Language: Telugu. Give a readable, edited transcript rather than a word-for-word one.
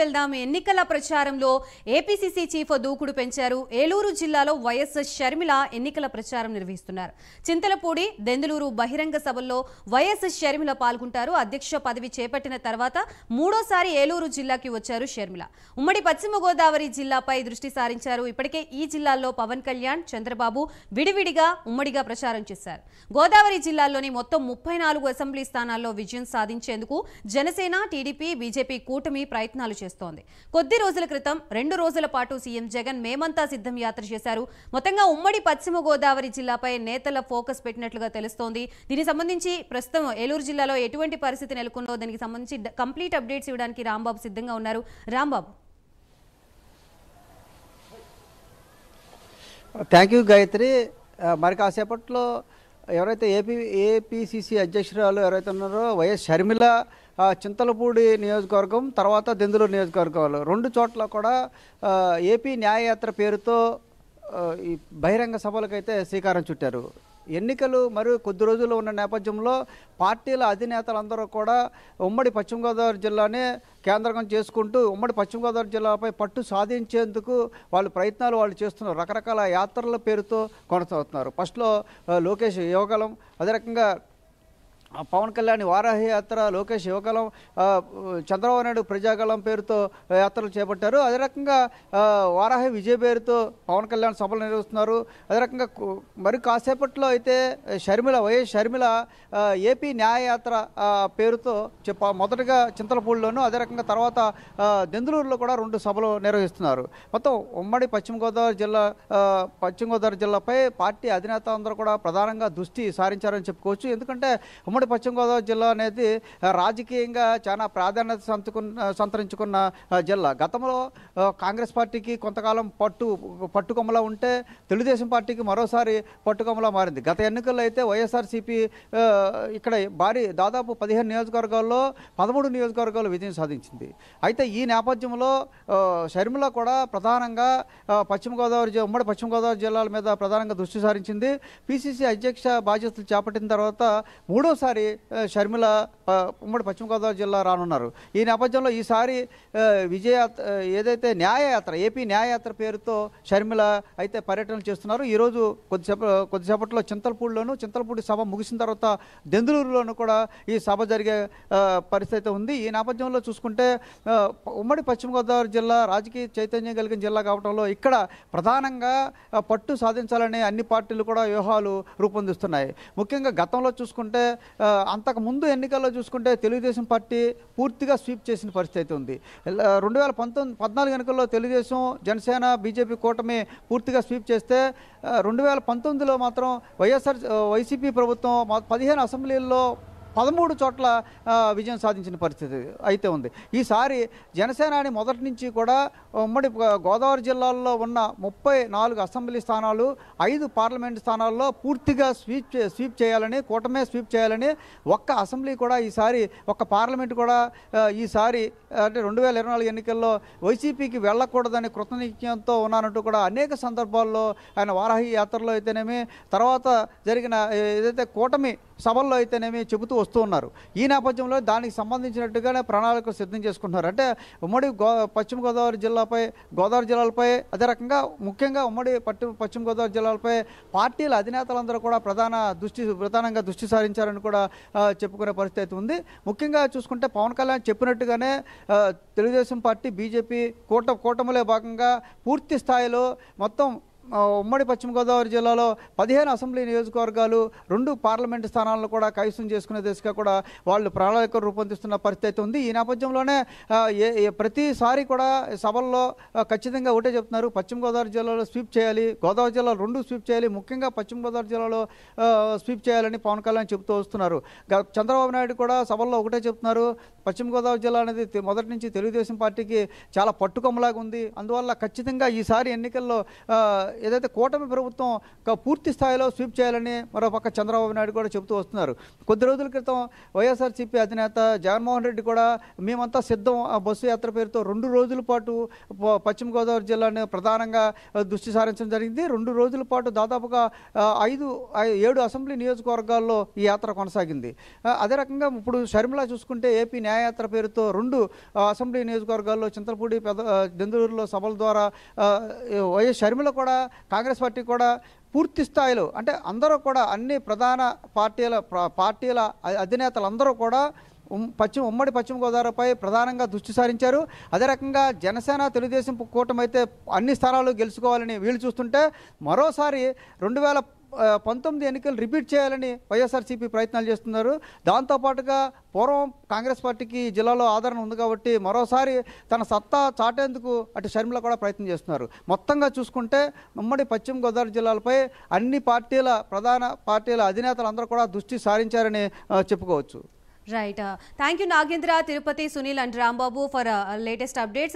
వెళ్దాం. ఎన్నికల ప్రచారంలో ఏపీసీసీ చీఫ్ దూకుడు పెంచారు. ఏలూరు జిల్లాలో వైఎస్ షర్మిల ఎన్నికల ప్రచారం నిర్వహిస్తున్నారు. చింతలపూడి, దెందులూరు బహిరంగ సభల్లో వైఎస్ షర్మిల పాల్గొంటారు. అధ్యక్ష పదవి చేపట్టిన తర్వాత మూడోసారి ఏలూరు జిల్లాకి వచ్చారు షర్మిల. ఉమ్మడి పశ్చిమ గోదావరి జిల్లాపై దృష్టి సారించారు. ఇప్పటికే ఈ జిల్లాల్లో పవన్ కళ్యాణ్, చంద్రబాబు విడివిడిగా ఉమ్మడిగా ప్రచారం చేశారు. గోదావరి జిల్లాల్లోని మొత్తం 34 అసెంబ్లీ స్థానాల్లో విజయం సాధించేందుకు జనసేన, టీడీపీ, బీజేపీ కూటమి ప్రయత్నాలు చేస్తోంది. కొద్ది రోజుల క్రితం 2 రోజుల పాటు సీఎం జగన్ మేమంతా సిద్ధం యాత్ర చేశారు. మొత్తంగా ఉమ్మడి పశ్చిమ గోదావరి జిల్లాపై నేతల ఫోకస్ పెట్టినట్లుగా తెలుస్తోంది. దీనికి సంబంధించి ప్రస్తుతం ఏలూరు జిల్లాలో ఎటువంటి పరిస్థితి నెలకొందో దానికి సంబంధించి కంప్లీట్ అప్డేట్స్ ఇవ్వడానికి రాంబాబు సిద్ధంగా ఉన్నారు. రాంబాబు. Thank you Gayatri. మరి కాసేపట్లో ఎవరైతే ఏపీసీసీ అధ్యక్షురాలు ఎవరైతే ఉన్నారో వైఎస్ షర్మిల చింతలపూడి నియోజకవర్గం తర్వాత దెందులూరు నియోజకవర్గాలు 2 చోట్ల కూడా ఏపీ న్యాయయాత్ర పేరుతో ఈ బహిరంగ సభలకైతే శ్రీకారం చుట్టారు. ఎన్నికలు మరియు కొద్ది రోజులు ఉన్న నేపథ్యంలో పార్టీల అధినేతలందరూ కూడా ఉమ్మడి పశ్చిమ గోదావరి జిల్లానే కేంద్రంగా చేసుకుంటూ ఉమ్మడి పశ్చిమ గోదావరి జిల్లాపై పట్టు సాధించేందుకు వాళ్ళు చేస్తున్నారు. రకరకాల యాత్రల పేరుతో కొనసాగుతున్నారు. ఫస్ట్లో లోకేష్ యువగలం, అదే రకంగా పవన్ కళ్యాణ్ వారాహి యాత్ర, లోకేష్ యువగలం, చంద్రబాబు నాయుడు ప్రజాగలం పేరుతో యాత్రలు చేపట్టారు. అదే రకంగా వారాహి విజయ్ పేరుతో పవన్ కళ్యాణ్ సభలు నిర్వహిస్తున్నారు. అదే రకంగా మరి కాసేపట్లో అయితే వైఎస్ షర్మిల ఏపీ న్యాయయాత్ర పేరుతో మొదటగా చింతలపూడిలోను, అదే రకంగా తర్వాత దెందులూరులో కూడా 2 సభలు నిర్వహిస్తున్నారు. మొత్తం ఉమ్మడి పశ్చిమ గోదావరి జిల్లాపై పార్టీ అధినేత అందరూ కూడా ప్రధానంగా దృష్టి సారించారని చెప్పుకోవచ్చు. ఎందుకంటే ఉమ్మడి పశ్చిమ గోదావరి జిల్లా అనేది రాజకీయంగా చాలా ప్రాధాన్యత సంతరించుకున్న జిల్లా. గతంలో కాంగ్రెస్ పార్టీకి కొంతకాలం పట్టుకొమ్మలా ఉంటే తెలుగుదేశం పార్టీకి మరోసారి పట్టుకొమ్మలా మారింది. గత ఎన్నికల్లో అయితే వైఎస్ఆర్సీపీ ఇక్కడ దాదాపు 15 నియోజకవర్గాల్లో 13 నియోజకవర్గాలు విజయం సాధించింది. అయితే ఈ నేపథ్యంలో షర్మిల కూడా ప్రధానంగా ఉమ్మడి పశ్చిమ గోదావరి జిల్లాల మీద ప్రధానంగా దృష్టి సారించింది. పిసిసి అధ్యక్ష బాధ్యతలు చేపట్టిన తర్వాత మూడోసారి షర్మిల ఉమ్మడి పశ్చిమ గోదావరి జిల్లా రానున్నారు. ఈ నేపథ్యంలో ఈసారి ఏదైతే ఏపీ న్యాయయాత్ర పేరుతో షర్మిల అయితే పర్యటనలు చేస్తున్నారు. ఈరోజు కొద్దిసేపట్లో చింతలపూడి సభ ముగిసిన తర్వాత దెందులూరులోనూ కూడా ఈ సభ జరిగే పరిస్థితి ఉంది. ఈ నేపథ్యంలో చూసుకుంటే ఉమ్మడి పశ్చిమ గోదావరి జిల్లా రాజకీయ చైతన్యం కలిగిన జిల్లా కావడంలో ఇక్కడ ప్రధానంగా పట్టు సాధించాలనే అన్ని పార్టీలు కూడా వ్యూహాలు రూపొందిస్తున్నాయి. ముఖ్యంగా గతంలో చూసుకుంటే అంతకుముందు ఎన్నికల్లో చూసుకుంటే తెలుగుదేశం పార్టీ పూర్తిగా స్వీప్ చేసిన పరిస్థితి ఉంది. 2014 ఎన్నికల్లో తెలుగుదేశం, జనసేన, బీజేపీ కూటమి పూర్తిగా స్వీప్ చేస్తే 2019లో మాత్రం వైసీపీ ప్రభుత్వం 15 అసెంబ్లీల్లో 13 చోట్ల విజయం సాధించిన పరిస్థితి అయితే ఉంది. ఈసారి జనసేనాని మొదటి నుంచి కూడా ఉమ్మడి గోదావరి జిల్లాల్లో ఉన్న 34 అసెంబ్లీ స్థానాలు, 5 పార్లమెంట్ స్థానాల్లో పూర్తిగా స్వీప్ చేయాలని, కూటమే స్వీప్ చేయాలని, ఒక్క అసెంబ్లీ కూడా ఈసారి, ఒక్క పార్లమెంట్ కూడా ఈసారి అంటే 2024 ఎన్నికల్లో వైసీపీకి వెళ్ళకూడదని కృతనిశ్చయంతో ఉన్నానంటూ కూడా అనేక సందర్భాల్లో ఆయన వారాహి యాత్రలో అయితేనేమి, తర్వాత జరిగిన ఏదైతే కూటమి సభల్లో అయితేనేమి చెబుతూ వస్తూ ఉన్నారు. ఈ నేపథ్యంలో దానికి సంబంధించినట్టుగానే ప్రణాళిక సిద్ధం చేసుకుంటున్నారు. అంటే ఉమ్మడి పశ్చిమ గోదావరి జిల్లాలపై అదే రకంగా ముఖ్యంగా ఉమ్మడి పశ్చిమ గోదావరి జిల్లాలపై పార్టీల అధినేతలందరూ కూడా ప్రధానంగా దృష్టి సారించారని కూడా చెప్పుకునే పరిస్థితి ఉంది. ముఖ్యంగా చూసుకుంటే పవన్ కళ్యాణ్ చెప్పినట్టుగానే తెలుగుదేశం పార్టీ, బీజేపీ కూటమిలో భాగంగా పూర్తి స్థాయిలో మొత్తం ఉమ్మడి పశ్చిమ గోదావరి జిల్లాలో 15 అసెంబ్లీ నియోజకవర్గాలు, 2 పార్లమెంటు స్థానాలను కూడా కైవసం చేసుకునే దిశగా కూడా వాళ్ళు ప్రణాళిక రూపొందిస్తున్న పరిస్థితి ఉంది. ఈ నేపథ్యంలోనే ప్రతిసారి కూడా సభల్లో ఖచ్చితంగా ఒకటే చెప్తున్నారు, పశ్చిమ గోదావరి జిల్లాలో స్వీప్ చేయాలి, గోదావరి జిల్లాలో 2 స్వీప్ చేయాలి, ముఖ్యంగా పశ్చిమ గోదావరి జిల్లాలో స్వీప్ చేయాలని పవన్ కళ్యాణ్ చెబుతూ వస్తున్నారు. చంద్రబాబు నాయుడు కూడా సభల్లో ఒకటే చెప్తున్నారు, పశ్చిమ గోదావరి జిల్లా అనేది మొదటి నుంచి తెలుగుదేశం పార్టీకి చాలా పట్టుకొమ్మలాగా ఉంది. అందువల్ల ఖచ్చితంగా ఈసారి ఎన్నికల్లో ఏదైతే కూటమి ప్రభుత్వం పూర్తి స్థాయిలో స్వీప్ చేయాలని మరోపక్క చంద్రబాబు నాయుడు కూడా చెబుతూ వస్తున్నారు. కొద్ది రోజుల క్రితం వైఎస్ఆర్సీపీ అధినేత జగన్మోహన్ రెడ్డి కూడా మేమంతా సిద్ధం ఆ బస్సు యాత్ర పేరుతో 2 రోజుల పాటు పశ్చిమ గోదావరి జిల్లాని ప్రధానంగా దృష్టి సారించడం జరిగింది. 2 రోజుల పాటు దాదాపుగా 7 అసెంబ్లీ నియోజకవర్గాల్లో ఈ యాత్ర కొనసాగింది. అదే రకంగా ఇప్పుడు షర్మిల చూసుకుంటే ఏపీ న్యాయయాత్ర పేరుతో 2 అసెంబ్లీ నియోజకవర్గాల్లో చింతలపూడి దెందులూరులో సభల ద్వారా వైఎస్ షర్మిల కూడా కాంగ్రెస్ పార్టీ కూడా పూర్తి స్థాయిలో అంటే అందరూ కూడా అన్ని ప్రధాన పార్టీల అధినేతలందరూ కూడా ఉమ్మడి పశ్చిమ గోదావరిపై ప్రధానంగా దృష్టి సారించారు. అదే రకంగా జనసేన తెలుగుదేశం కూటమి అయితే అన్ని స్థానాలు గెలుచుకోవాలని వీళ్ళు చూస్తుంటే మరోసారి 2019 ఎన్నికలు రిపీట్ చేయాలని వైఎస్ఆర్సీపీ ప్రయత్నాలు చేస్తున్నారు. దాంతోపాటుగా పూర్వం కాంగ్రెస్ పార్టీకి జిల్లాలో ఆదరణ ఉంది కాబట్టి మరోసారి తన సత్తా చాటేందుకు అటు షర్మిల కూడా ప్రయత్నం చేస్తున్నారు. మొత్తంగా చూసుకుంటే ఉమ్మడి పశ్చిమ గోదావరి జిల్లాలపై అన్ని ప్రధాన పార్టీల అధినేతలందరూ కూడా దృష్టి సారించారని చెప్పుకోవచ్చు. Right. Thank you Nagendra, Tirupati, Sunil and Rambabu for latest updates.